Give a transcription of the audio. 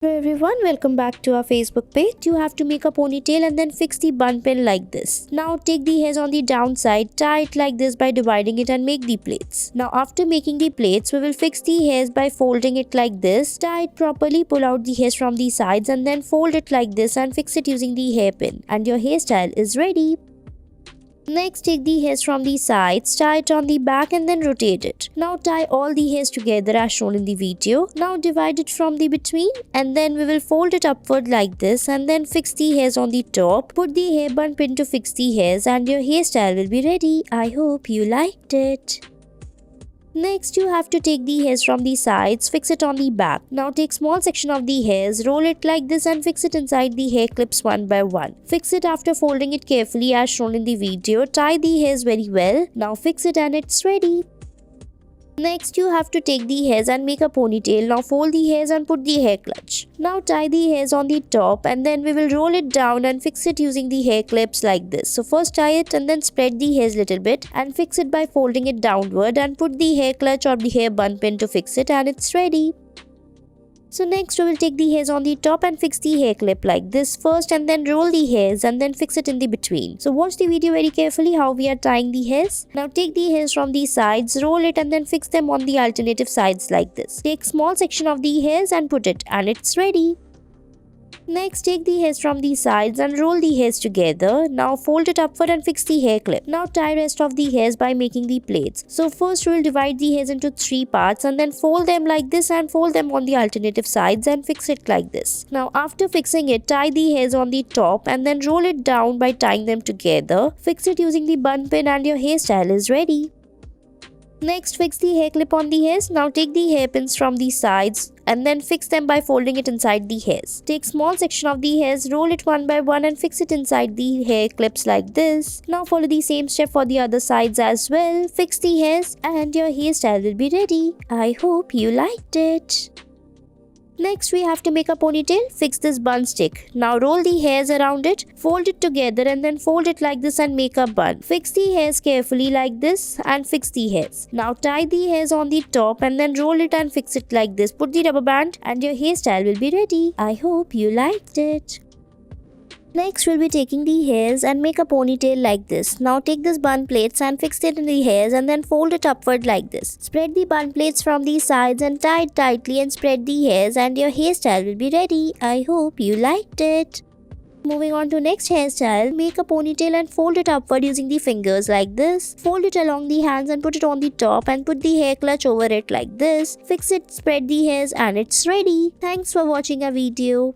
Hello everyone, welcome back to our Facebook page. You have to make a ponytail and then fix the bun pin like this. Now take the hairs on the downside, tie it like this by dividing it and make the plaits. Now after making the plaits, we will fix the hairs by folding it like this. Tie it properly, pull out the hairs from the sides and then fold it like this and fix it using the hairpin. And your hairstyle is ready. Next, take the hairs from the sides, tie it on the back and then rotate it. Now tie all the hairs together as shown in the video. Now divide it from the between and then we will fold it upward like this and then fix the hairs on the top. Put the hair bun pin to fix the hairs and your hairstyle will be ready. I hope you liked it. Next, you have to take the hairs from the sides, fix it on the back. Now take small section of the hairs, roll it like this and fix it inside the hair clips one by one. Fix it after folding it carefully as shown in the video. Tie the hairs very well. Now fix it and it's ready. Next, you have to take the hairs and make a ponytail. Now fold the hairs and put the hair clutch. Now tie the hairs on the top and then we will roll it down and fix it using the hair clips like this. So first tie it and then spread the hairs little bit and fix it by folding it downward and put the hair clutch or the hair bun pin to fix it and it's ready. So next we will take the hairs on the top and fix the hair clip like this first and then roll the hairs and then fix it in the between. So watch the video very carefully how we are tying the hairs. Now take the hairs from the sides, roll it and then fix them on the alternative sides like this. Take small section of the hairs and put it and it's ready. Next, take the hairs from the sides and roll the hairs together. Now fold it upward and fix the hair clip. Now tie rest of the hairs by making the plaits. So first we will divide the hairs into 3 parts and then fold them like this and fold them on the alternative sides and fix it like this. Now after fixing it, tie the hairs on the top and then roll it down by tying them together. Fix it using the bun pin and your hairstyle is ready. Next, fix the hair clip on the hairs. Now take the hairpins from the sides and then fix them by folding it inside the hairs. Take small section of the hairs, roll it one by one and fix it inside the hair clips like this. Now follow the same step for the other sides as well. Fix the hairs and your hairstyle will be ready. I hope you liked it. Next, we have to make a ponytail. Fix this bun stick. Now roll the hairs around it, fold it together and then fold it like this and make a bun. Fix the hairs carefully like this and fix the hairs. Now tie the hairs on the top and then roll it and fix it like this. Put the rubber band and your hairstyle will be ready. I hope you liked it. Next, we'll be taking the hairs and make a ponytail like this. Now take this bun plates and fix it in the hairs and then fold it upward like this. Spread the bun plates from the sides and tie it tightly and spread the hairs and your hairstyle will be ready. I hope you liked it. Moving on to next hairstyle, make a ponytail and fold it upward using the fingers like this. Fold it along the hands and put it on the top and put the hair clutch over it like this. Fix it, spread the hairs and it's ready. Thanks for watching our video.